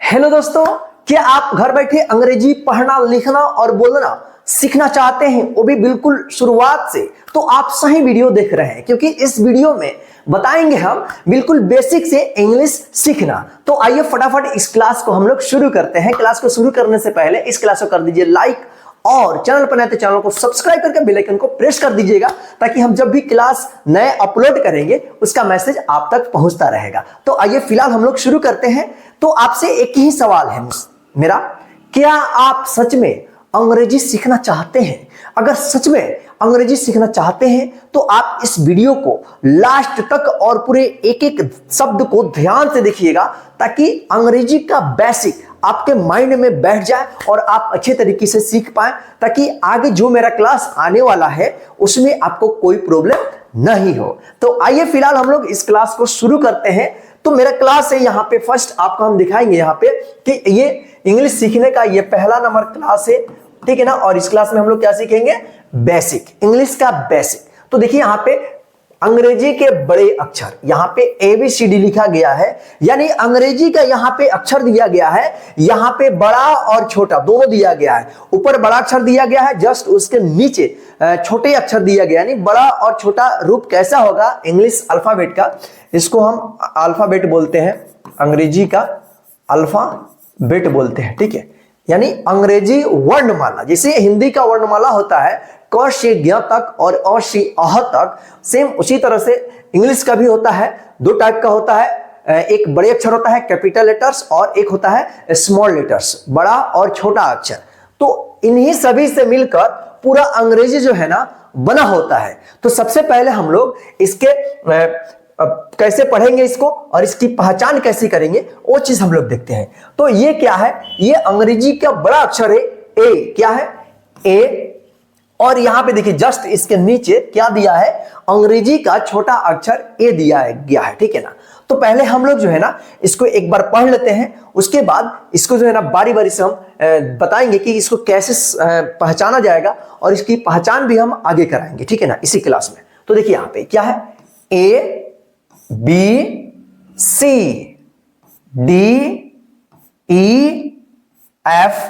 Hello दोस्तों, क्या आप घर बैठे अंग्रेजी पढ़ना, लिखना और बोलना सीखना चाहते हैं, वो भी बिल्कुल शुरुआत से? तो आप सही वीडियो देख रहे हैं, क्योंकि इस वीडियो में बताएंगे हम बिल्कुल बेसिक से इंग्लिश सीखना। तो आइए फटाफट इस क्लास को हम लोग शुरू करते हैं। क्लास को शुरू करने से पहले इस क्लास को कर दीजिए लाइक, और चैनल पर नए तो चैनल को सब्सक्राइब करके बेल आइकन को प्रेस कर दीजिएगा, ताकि हम जब भी क्लास नए अपलोड करेंगे उसका मैसेज आप तक पहुंचता रहेगा। तो आइए फिलहाल हम लोग शुरू करते हैं। तो आपसे एक ही सवाल है मेरा, क्या आप सच में अंग्रेजी सीखना चाहते हैं? अगर सच में अंग्रेजी सीखना चाहते हैं तो आप इस वीडियो को लास्ट तक और पूरे एक एक शब्द को ध्यान से देखिएगा, ताकि अंग्रेजी का बेसिक आपके माइंड में बैठ जाए और आप अच्छे तरीके से सीख पाए, ताकि आगे जो मेरा क्लास आने वाला है उसमें आपको कोई प्रॉब्लम नहीं हो। तो आइए फिलहाल हम लोग इस क्लास को शुरू करते हैं। तो मेरा क्लास है, यहाँ पे फर्स्ट आपको हम दिखाएंगे यहाँ पे कि ये इंग्लिश सीखने का ये पहला नंबर क्लास है, ठीक है ना। और इस क्लास में हम लोग क्या सीखेंगे? बेसिक, इंग्लिश का बेसिक। तो देखिए यहाँ पे अंग्रेजी के बड़े अक्षर, यहाँ पे ABCD लिखा गया है, यानी अंग्रेजी का यहाँ पे अक्षर दिया गया है। यहाँ पे बड़ा और छोटा दोनों दिया गया है। ऊपर बड़ा अक्षर दिया गया है, जस्ट उसके नीचे छोटे अक्षर दिया गया, यानी बड़ा और छोटा रूप कैसा होगा इंग्लिश अल्फाबेट का, इसको हम अल्फाबेट बोलते हैं, अंग्रेजी का अल्फाबेट बोलते हैं, ठीक है। यानी अंग्रेजी वर्णमाला, जैसे हिंदी का वर्णमाला होता है क से ज्ञ तक और अ से अह तक, सेम उसी तरह से इंग्लिश का भी होता है। दो टाइप का होता है, एक बड़े अक्षर होता है कैपिटल लेटर्स, और एक होता है स्मॉल लेटर्स, बड़ा और छोटा अक्षर। तो इन्हीं सभी से मिलकर पूरा अंग्रेजी जो है ना बना होता है। तो सबसे पहले हम लोग इसके कैसे पढ़ेंगे इसको और इसकी पहचान कैसे करेंगे, वो चीज हम लोग देखते हैं। तो ये क्या है? ये अंग्रेजी का बड़ा अक्षर है ए। क्या है? ए। और यहां पे देखिए जस्ट इसके नीचे क्या दिया है? अंग्रेजी का छोटा अक्षर ए दिया गया है, ठीक है ना। तो पहले हम लोग जो है ना इसको एक बार पढ़ लेते हैं, उसके बाद इसको जो है ना बारी बारी से हम बताएंगे कि इसको कैसे पहचाना जाएगा, और इसकी पहचान भी हम आगे कराएंगे, ठीक है ना, इसी क्लास में। तो देखिए यहां पे क्या है? A B C D E F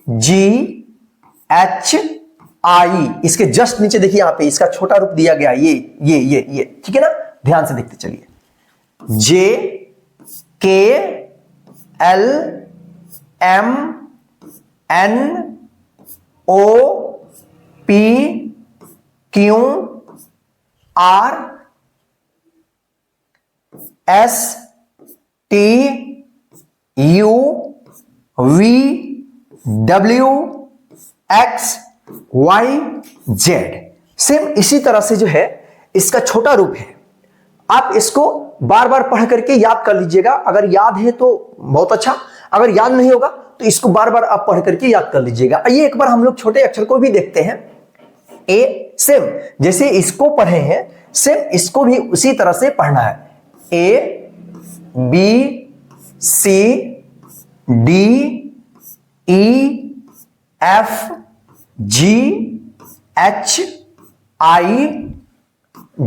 G H I, इसके जस्ट नीचे देखिए यहां पे इसका छोटा रूप दिया गया, ये, ठीक है ना। ध्यान से देखते चलिए। J K L M N O P Q R S T U V W X Y Z। Same इसी तरह से जो है इसका छोटा रूप है। आप इसको बार बार पढ़ करके याद कर लीजिएगा। अगर याद है तो बहुत अच्छा, अगर याद नहीं होगा तो इसको बार बार आप पढ़ करके याद कर लीजिएगा। आइए एक बार हम लोग छोटे अक्षर को भी देखते हैं। ए, सेम जैसे इसको पढ़े हैं, सेम इसको भी उसी तरह से पढ़ना है। A B C D E F G H I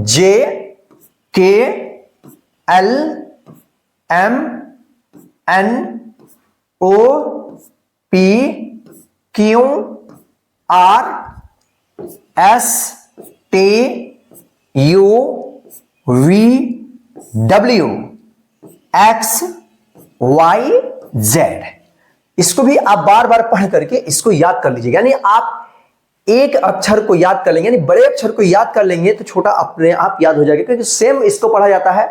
J K L M N O P Q R S T U V W X Y Z। इसको भी आप बार बार पढ़ करके इसको याद कर लीजिएगा। यानी आप एक अक्षर को याद कर लेंगे, यानी बड़े अक्षर को याद कर लेंगे तो छोटा अपने आप याद हो जाएगा, क्योंकि सेम इसको पढ़ा जाता है।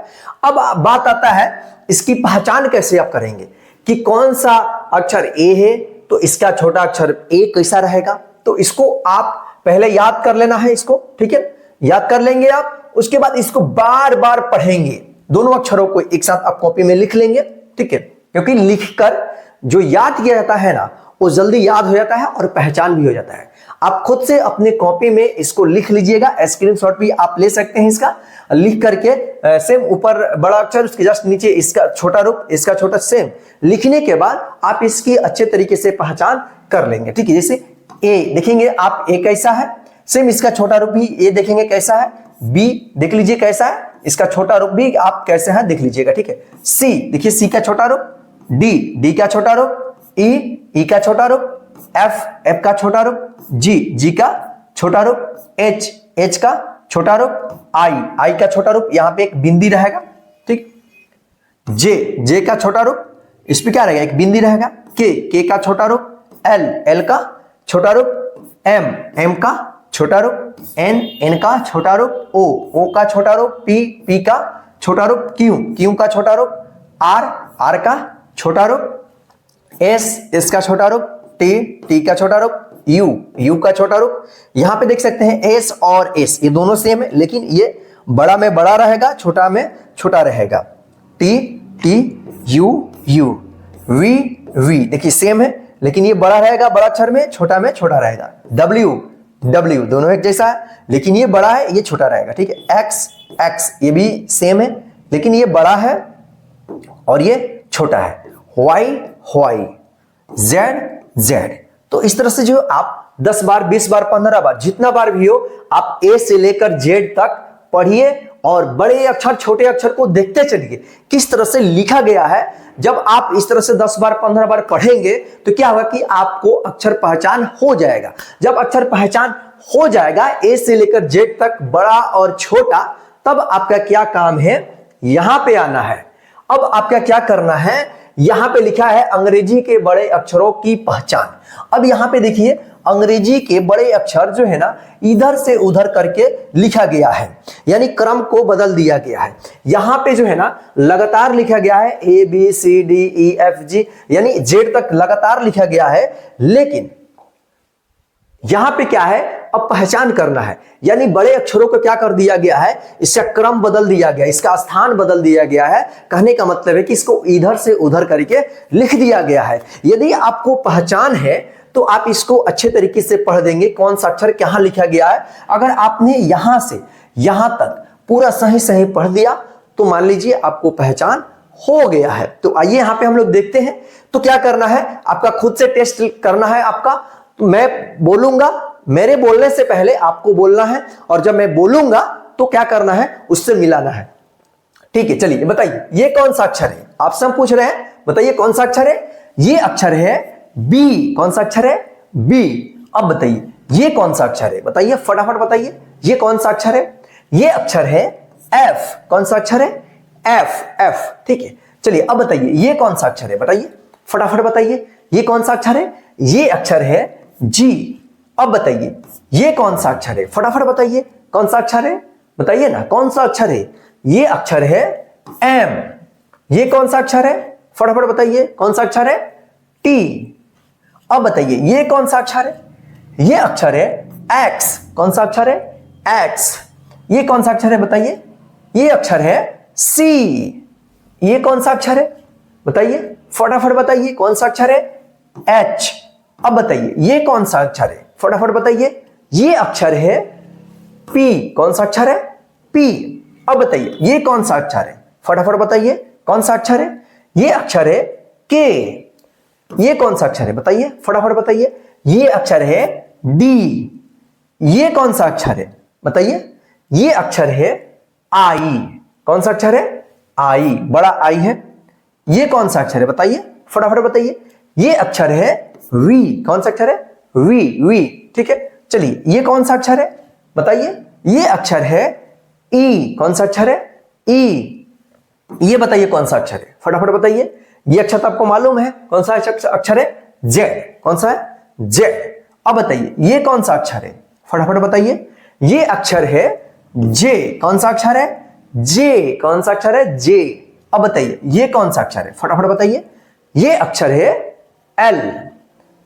अब बात आता है इसकी पहचान कैसे आप करेंगे, कि कौन सा अक्षर ए है तो इसका छोटा अक्षर ए कैसा रहेगा। तो इसको आप पहले याद कर लेना है इसको, ठीक है। याद कर लेंगे आप, उसके बाद इसको बार बार पढ़ेंगे। दोनों अक्षरों को एक साथ आप कॉपी में लिख लेंगे, ठीक है, क्योंकि लिखकर जो याद किया जाता है ना वो जल्दी याद हो जाता है और पहचान भी हो जाता है। आप खुद से अपने कॉपी में इसको लिख लीजिएगा, स्क्रीनशॉट भी आप ले सकते हैं इसका, लिख करके सेम ऊपर बड़ा अक्षर, उसके जस्ट नीचे इसका छोटा रूप, इसका छोटा, सेम लिखने के बाद आप इसकी अच्छे तरीके से पहचान कर लेंगे, ठीक है। जैसे ए देखेंगे आप, ए कैसा है, सेम इसका छोटा रूप भी ए देखेंगे कैसा है, बी देख लीजिए कैसा है, इसका छोटा रूप भी आप कैसे है देख लीजिएगा, ठीक है। सी देखिए, सी का छोटा रूप, डी, डी का छोटा रूप, ई, ई का छोटा रूप, एफ, एफ का छोटा रूप, जी, जी का छोटा रूप, एच, एच का छोटा रूप, आई, आई का छोटा रूप, यहां पे एक बिंदी रहेगा, ठीक। जे, जे का छोटा रूप, इस पे क्या रहेगा, एक बिंदी रहेगा। के, के का छोटा रूप, एल, एल का छोटा रूप, एम, एम का छोटा रूप, एन, एन का छोटा रूप, ओ, ओ का छोटा रूप, पी, पी का छोटा रूप, क्यू, क्यू का छोटा रूप, आर, आर का छोटा रूप, एस, एस का छोटा रूप, टी, टी का छोटा रूप, यू, यू का छोटा रूप। यहां पे देख सकते हैं एस और एस ये दोनों सेम है, लेकिन ये बड़ा में बड़ा रहेगा, छोटा में छोटा रहेगा। T, T, U, U, V, V, देखिए सेम है, लेकिन ये बड़ा रहेगा बड़ा अक्षर में, छोटा रहेगा। डब्ल्यू, डब्ल्यू, दोनों एक जैसा है, लेकिन ये बड़ा है, ये छोटा रहेगा, ठीक है। एक्स, एक्स, ये भी सेम है, लेकिन ये बड़ा है और ये छोटा है। Y, Y, Z, Z. तो इस तरह से जो आप 10 बार, 20 बार, 15 बार, जितना बार भी हो, आप ए से लेकर जेड तक पढ़िए और बड़े अक्षर छोटे अक्षर को देखते चलिए किस तरह से लिखा गया है। जब आप इस तरह से 10 बार 15 बार पढ़ेंगे तो क्या होगा कि आपको अक्षर पहचान हो जाएगा। जब अक्षर पहचान हो जाएगा ए से लेकर जेड तक, बड़ा और छोटा, तब आपका क्या काम है, यहां पे आना है। अब आपका क्या करना है, यहां पे लिखा है अंग्रेजी के बड़े अक्षरों की पहचान। अब यहां पे देखिए अंग्रेजी के बड़े अक्षर जो है ना, इधर से उधर करके लिखा गया है, यानी क्रम को बदल दिया गया है। यहां पे जो है ना लगातार लिखा गया है, A B C D E F G, यानी जेड तक लगातार लिखा गया है, लेकिन यहां पे क्या है, अब पहचान करना है, यानी बड़े अक्षरों को क्या कर दिया गया है, इसका क्रम बदल दिया गया, इसका स्थान बदल दिया गया है। कहने का मतलब है कि इसको इधर से उधर करके लिख दिया गया है। यदि आपको पहचान है तो आप इसको अच्छे तरीके से पढ़ देंगे, कौन सा अक्षर कहां लिखा गया है। अगर आपने यहां से यहां तक पूरा सही सही पढ़ दिया तो मान लीजिए आपको पहचान हो गया है। तो आइए यहां पे हम लोग देखते हैं। तो क्या करना है, आपका खुद से टेस्ट करना है आपका। तो मैं बोलूंगा, मेरे बोलने से पहले आपको बोलना है, और जब मैं बोलूंगा तो क्या करना है, उससे मिलाना है। ठीक है, चलिए बताइए ये कौन सा अक्षर है, आपसे हम पूछ रहे हैं, बताइए कौन सा अक्षर है। ये अक्षर है बी। कौन सा अक्षर है, बी। अब बताइए ये कौन सा अक्षर है, बताइए फटाफट बताइए, ये कौन सा अक्षर है। ये अक्षर है एफ। कौन सा अक्षर है, एफ, एफ। ठीक है, चलिए अब बताइए ये कौन सा अक्षर है, बताइए फटाफट बताइए, ये कौन सा अक्षर है। ये अक्षर है जी। अब बताइए ये कौन सा अक्षर है, फटाफट बताइए कौन सा अक्षर है, बताइए ना कौन सा अक्षर है। ये अक्षर है एम। ये कौन सा अक्षर है, फटाफट बताइए कौन सा अक्षर है, टी। अब बताइए ये कौन सा अक्षर है, ये अक्षर है एक्स। कौन सा अक्षर है, एक्स। ये कौन सा अक्षर है, बताइए, ये अक्षर है सी। ये कौन सा अक्षर है, बताइए फटाफट बताइए कौन सा अक्षर है, एच। अब बताइए ये कौन सा अक्षर है, फटाफट बताइए, ये अक्षर है पी। कौन सा अक्षर है, पी। अब बताइए ये कौन सा अक्षर है, फटाफट बताइए कौन सा अक्षर है। ये अक्षर है के। ये कौन सा अक्षर है, बताइए फटाफट बताइए, ये अक्षर है डी। ये कौन सा अक्षर है, बताइए, ये अक्षर है आई। कौन सा अक्षर है, आई, बड़ा आई है। ये कौन सा अक्षर है, बताइए फटाफट बताइए, ये अक्षर है वी। कौन सा अक्षर है, वी, वी। ठीक है, चलिए ये कौन सा अक्षर है, बताइए, ये अक्षर है ई। कौन सा अक्षर है, ई। ये बताइए कौन सा अक्षर है, फटाफट बताइए। ये अक्षर तो आपको मालूम है, कौन सा अक्षर है, जेड। कौन सा है, जेड। अब बताइए ये कौन सा अक्षर है, फटाफट बताइए, ये अक्षर है जे। कौन सा अक्षर है, जे। कौन सा अक्षर है, जे। अब बताइए ये कौन सा अक्षर है, फटाफट बताइए, ये अक्षर है एल।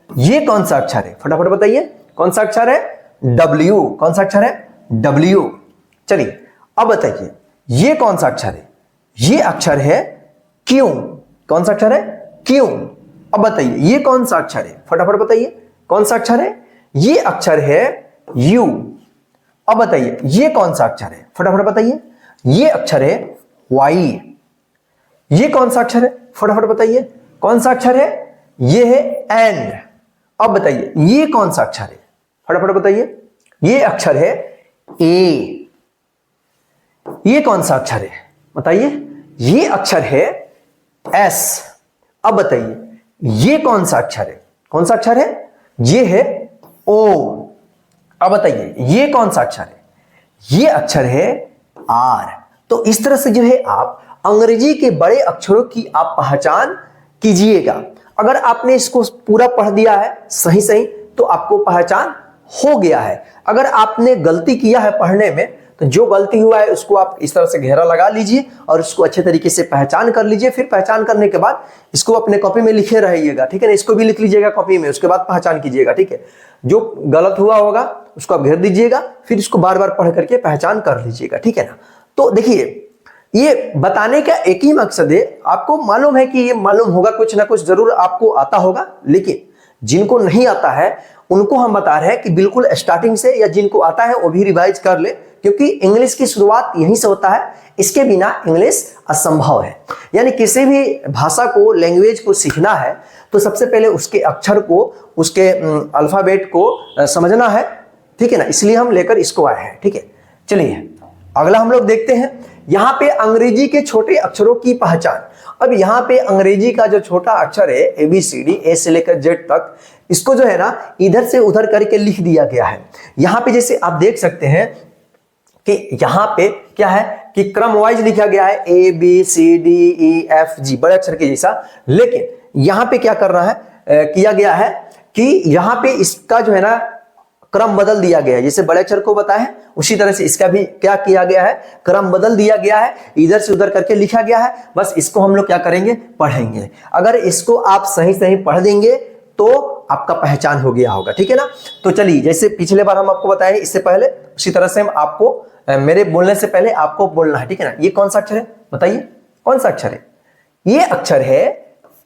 ये कौन सा अक्षर है, फटाफट बताइए, कौन सा अक्षर है, डब्ल्यू। कौन सा अक्षर है, डब्ल्यू। चलिए अब बताइए ये कौन सा अक्षर है, ये अक्षर है क्यू। कौन सा अक्षर है, क्यू। अब बताइए ये कौन सा अक्षर है, फटाफट बताइए कौन सा अक्षर है, ये अक्षर है यू। अब बताइए ये कौन सा अक्षर है, फटाफट बताइए, ये अक्षर है वाई। ये कौन सा अक्षर है, फटाफट बताइए कौन सा अक्षर है, ये है एन। अब बताइए ये कौन सा अक्षर है, फटाफट बताइए, ये अक्षर है ए। ये कौन सा अक्षर है, बताइए, ये अक्षर है एस। अब बताइए ये कौन सा अक्षर है? कौन सा अक्षर है? ये है ओ। अब बताइए ये कौन सा अक्षर है? ये अक्षर है आर। तो इस तरह से जो है आप अंग्रेजी के बड़े अक्षरों की आप पहचान कीजिएगा। अगर आपने इसको पूरा पढ़ दिया है सही सही तो आपको पहचान हो गया है। अगर आपने गलती किया है पढ़ने में तो जो गलती हुआ है उसको आप इस तरह से घेरा लगा लीजिए और उसको अच्छे तरीके से पहचान कर लीजिए। फिर पहचान करने के बाद इसको अपने कॉपी में लिखे रहिएगा, ठीक है ना। इसको भी लिख लीजिएगा कॉपी में, उसके बाद पहचान कीजिएगा, ठीक है। जो गलत हुआ होगा उसको आप घेर दीजिएगा, फिर इसको बार बार पढ़ करके पहचान कर लीजिएगा, ठीक है ना। तो देखिए ये बताने का एक ही मकसद है, आपको मालूम है कि ये मालूम होगा, कुछ ना कुछ जरूर आपको आता होगा, लेकिन जिनको नहीं आता है उनको हम बता रहे हैं कि बिल्कुल स्टार्टिंग से, या जिनको आता है वो भी रिवाइज कर ले, क्योंकि इंग्लिश की शुरुआत यहीं से होता है। इसके बिना इंग्लिश असंभव है। यानी किसी भी भाषा को, लैंग्वेज को सीखना है तो सबसे पहले उसके अक्षर को, उसके अल्फाबेट को समझना है, ठीक है ना। इसलिए हम लेकर इसको आए हैं, ठीक है। चलिए अगला हम लोग देखते हैं। यहां पे अंग्रेजी के छोटे अक्षरों की पहचान। अब यहां पे अंग्रेजी का जो छोटा अक्षर है ABCD, ए से लेकर जेड तक, इसको जो है ना इधर से उधर करके लिख दिया गया है। यहां पे जैसे आप देख सकते हैं कि यहां पे क्या है कि क्रम वाइज लिखा गया है ABCDEFG, बड़े अक्षर के जैसा। लेकिन यहां पे क्या कर रहा है, किया गया है कि यहां पे इसका जो है ना क्रम बदल दिया गया है। जैसे बड़े अक्षर को बताया है उसी तरह से इसका भी क्या किया गया है, क्रम बदल दिया गया है, इधर से उधर करके लिखा गया है। बस इसको हम लोग क्या करेंगे, पढ़ेंगे। अगर इसको आप सही सही पढ़ देंगे तो आपका पहचान हो गया होगा, ठीक है ना। तो चलिए जैसे पिछले बार हम आपको बताए इससे पहले, उसी तरह से हम आपको मेरे बोलने से पहले आपको बोलना है, ठीक है ना। ये कौन सा अक्षर है बताइए, कौन सा अक्षर है? ये अक्षर है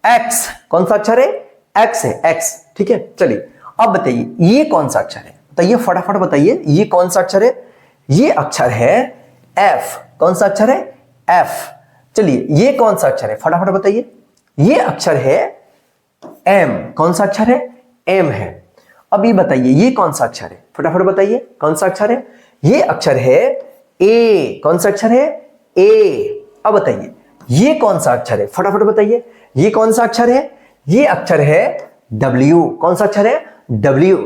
एक्स। कौन सा अक्षर है? एक्स है, एक्स, ठीक है। चलिए अब बताइए ये कौन सा अक्षर है, बताइए फटाफट बताइए, ये कौन सा अक्षर है? ये अक्षर है एफ। कौन सा अक्षर है? एफ। चलिए ये कौन सा अक्षर है, फटाफट बताइए। ये अक्षर है एम। कौन सा अक्षर है? एम है। अब ये बताइए ये कौन सा अक्षर है, फटाफट बताइए कौन सा अक्षर है? ये अक्षर है ए। कौन सा अक्षर है? ए। अब बताइए ये कौन सा अक्षर है, फटाफट बताइए। ये कौन सा अक्षर है? ये अक्षर है डब्ल्यू। कौन सा अक्षर है? डब्ल्यू।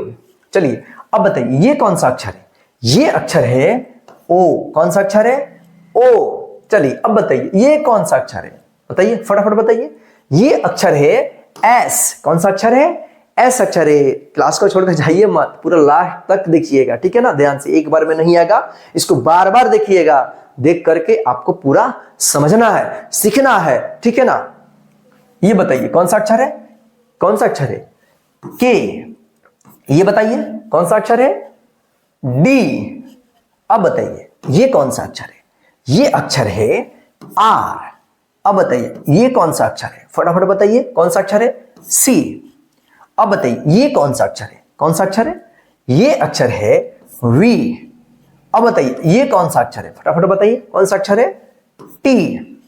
चलिए अब बताइए ये कौन सा अक्षर है? ये अक्षर है ओ। कौन सा अक्षर है? ओ। चलिए अब बताइए ये कौन सा अक्षर है, बताइए फटाफट बताइए। ये अक्षर है एस। कौन सा अक्षर है? एस अक्षर है। क्लास को छोड़कर जाइए मत, पूरा लास्ट तक देखिएगा, ठीक है ना, ध्यान से। एक बार में नहीं आएगा, इसको बार बार देखिएगा, देख करके आपको पूरा समझना है, सीखना है, ठीक है ना। ये बताइए कौन सा अक्षर है? कौन सा अक्षर है? के। ये बताइए कौन सा अक्षर है? डी। अब बताइए ये कौन सा अक्षर है? ये अक्षर है आर। अब बताइए ये कौन सा अक्षर है, फटाफट बताइए कौन सा अक्षर है? सी। अब बताइए ये कौन सा अक्षर है? कौन सा अक्षर है? ये अक्षर है वी। अब बताइए ये कौन सा अक्षर है, फटाफट बताइए कौन सा अक्षर है? टी।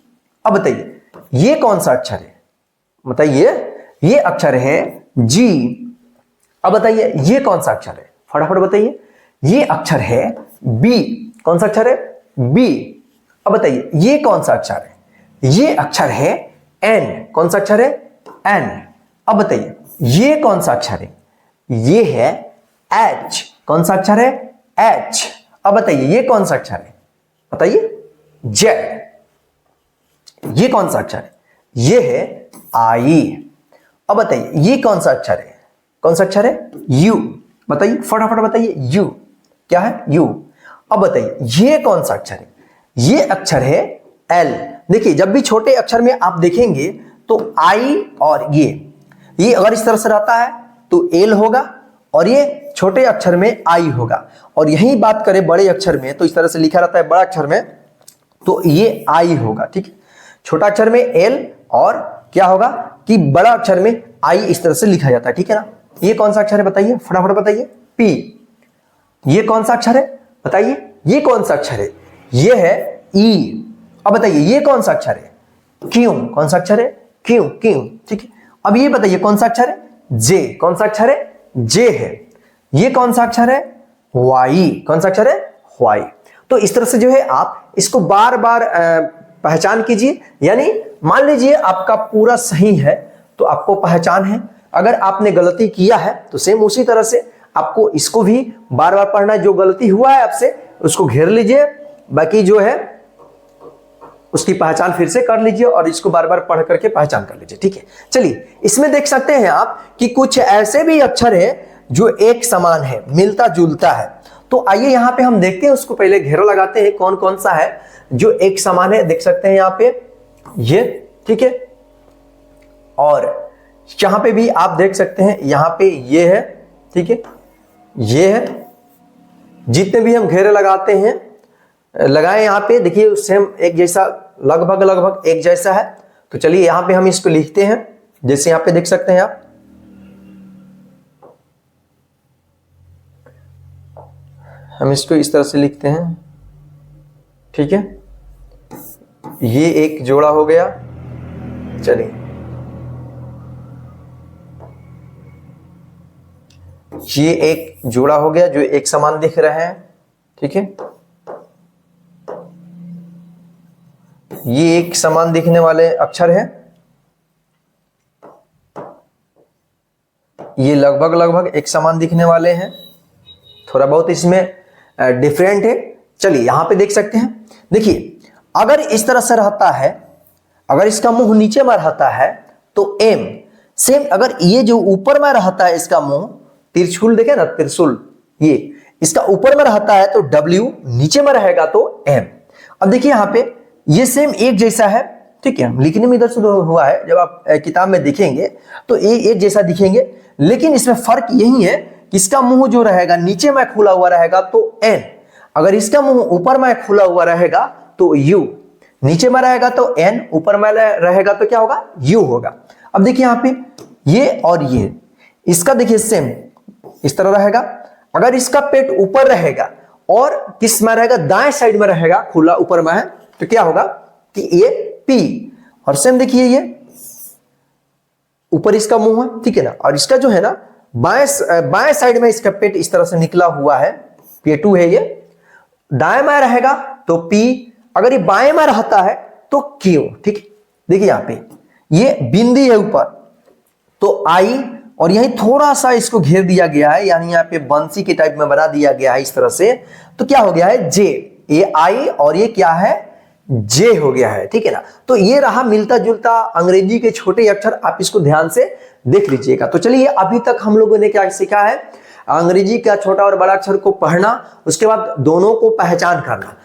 अब बताइए ये कौन सा अक्षर है, बताइए। ये अक्षर है जी। अब बताइए ये कौन सा अक्षर है, फटाफट बताइए। ये अक्षर है बी। कौन सा अक्षर है? बी। अब बताइए ये कौन सा अक्षर है? ये अक्षर है एन। कौन सा अक्षर है? एन। अब बताइए ये कौन सा अक्षर है? ये है एच। कौन सा अक्षर है? एच। अब बताइए ये कौन सा अक्षर है, बताइए। जेड। ये कौन सा अक्षर है? ये है आई। अब बताइए ये कौन सा अक्षर है? कौन सा अक्षर है? यू। बताइए फटाफट बताइए, यू। क्या है? यू। अब बताइए ये कौन सा अक्षर है? ये अक्षर है एल। देखिए जब भी छोटे अक्षर में आप देखेंगे तो आई और ये अगर इस तरह से रहता है तो एल होगा, और ये छोटे अक्षर में आई होगा। और यही बात करें बड़े अक्षर में तो इस तरह से लिखा रहता है बड़ा अक्षर में, तो ये आई होगा, ठीक है। छोटा अक्षर में एल, और क्या होगा कि बड़ा अक्षर में आई इस तरह से लिखा जाता है, ठीक है ना। ये कौन सा अक्षर है बताइए, फटाफट बताइए। पी। ये कौन सा अक्षर है बताइए। ये कौन सा अक्षर है? ये है ई। अब बताइए ये कौन सा अक्षर है? क्यू। कौन सा अक्षर है? क्यू। क्यू, ठीक है। अब ये बताइए कौन सा अक्षर है? जे। कौन सा अक्षर है? जे है। ये कौन सा अक्षर है? वाई। कौन सा अक्षर है? वाई। तो इस तरह से जो है आप इसको बार बार पहचान कीजिए। यानी मान लीजिए आपका पूरा सही है तो आपको पहचान है। अगर आपने गलती किया है तो सेम उसी तरह से आपको इसको भी बार बार पढ़ना है। जो गलती हुआ है आपसे उसको घेर लीजिए, बाकी जो है उसकी पहचान फिर से कर लीजिए और इसको बार बार पढ़ करके पहचान कर लीजिए। ठीक है, चलिए इसमें देख सकते हैं आप कि कुछ ऐसे भी अक्षर है जो एक समान है, मिलता जुलता है। तो आइए यहां पे हम देखते हैं, उसको पहले घेरा लगाते हैं कौन कौन सा है जो एक समान है। देख सकते हैं यहां पे ये, ठीक है, और यहां पे भी आप देख सकते हैं यहां पे ये है, ठीक है, ये है। जितने भी हम घेरे लगाते हैं लगाए यहां पे, देखिए सेम एक जैसा, लगभग एक जैसा है। तो चलिए यहां पे हम इसको लिखते हैं, जैसे यहां पे देख सकते हैं आप, हम इसको इस तरह से लिखते हैं। ठीक है, ये एक जोड़ा हो गया। चलिए ये एक जोड़ा हो गया जो एक समान दिख रहे हैं। ठीक है, ये एक समान दिखने वाले अक्षर है। ये लगभग एक समान दिखने वाले हैं, थोड़ा बहुत इसमें डिफरेंट है। चलिए यहां पे देख सकते हैं, देखिए अगर इस तरह से रहता है, अगर इसका मुंह नीचे में रहता है तो एम, सेम अगर ये जो ऊपर में रहता है इसका मुंह, त्रिशूल देखे ना, त्रिशूल, ये इसका ऊपर में रहता है तो डब्ल्यू, नीचे में रहेगा तो एम। अब देखिए यहां पे ये सेम एक जैसा है। ठीक है, लिखने में इधर से हुआ है, जब आप किताब में देखेंगे तो ये एक जैसा दिखेंगे, लेकिन इसमें फर्क यही है कि इसका मुंह जो रहेगा नीचे में खुला हुआ रहेगा तो एन, अगर इसका मुंह ऊपर में खुला हुआ रहेगा तो यू, नीचे में रहेगा तो एन, ऊपर में रहेगा तो क्या होगा, यू होगा। अब देखिए यहां पे ये और ये, इसका देखिए सेम इस तरह रहेगा। अगर इसका पेट ऊपर रहेगा और किस में रहेगा, दाएं साइड में रहेगा, खुला ऊपर में है, तो क्या होगा कि ये पी। और सेम देखिए ये ऊपर इसका मुंह है, ठीक है ना, और इसका जो है ना बाएं साइड में इसका पेट इस तरह से निकला हुआ है, P2 है ये। दाएं में रहेगा तो P, अगर ये बाएं में रहता है तो Q। ठीक है, देखिए यहां पे ये बिंदी है ऊपर तो I, और यहीं थोड़ा सा इसको घेर दिया गया है, यानी यहाँ पे बंसी के टाइप में बना दिया गया है इस तरह से, तो क्या हो गया है J, ये I और ये क्या है J हो गया है। ठीक है ना, तो ये रहा मिलता जुलता अंग्रेजी के छोटे अक्षर, आप इसको ध्यान से देख लीजिएगा। तो चलिए अभी तक हम लोगों ने क्या सीखा है, अंग्रेजी का छोटा और बड़ा अक्षर को पढ़ना, उसके बाद दोनों को पहचान करना।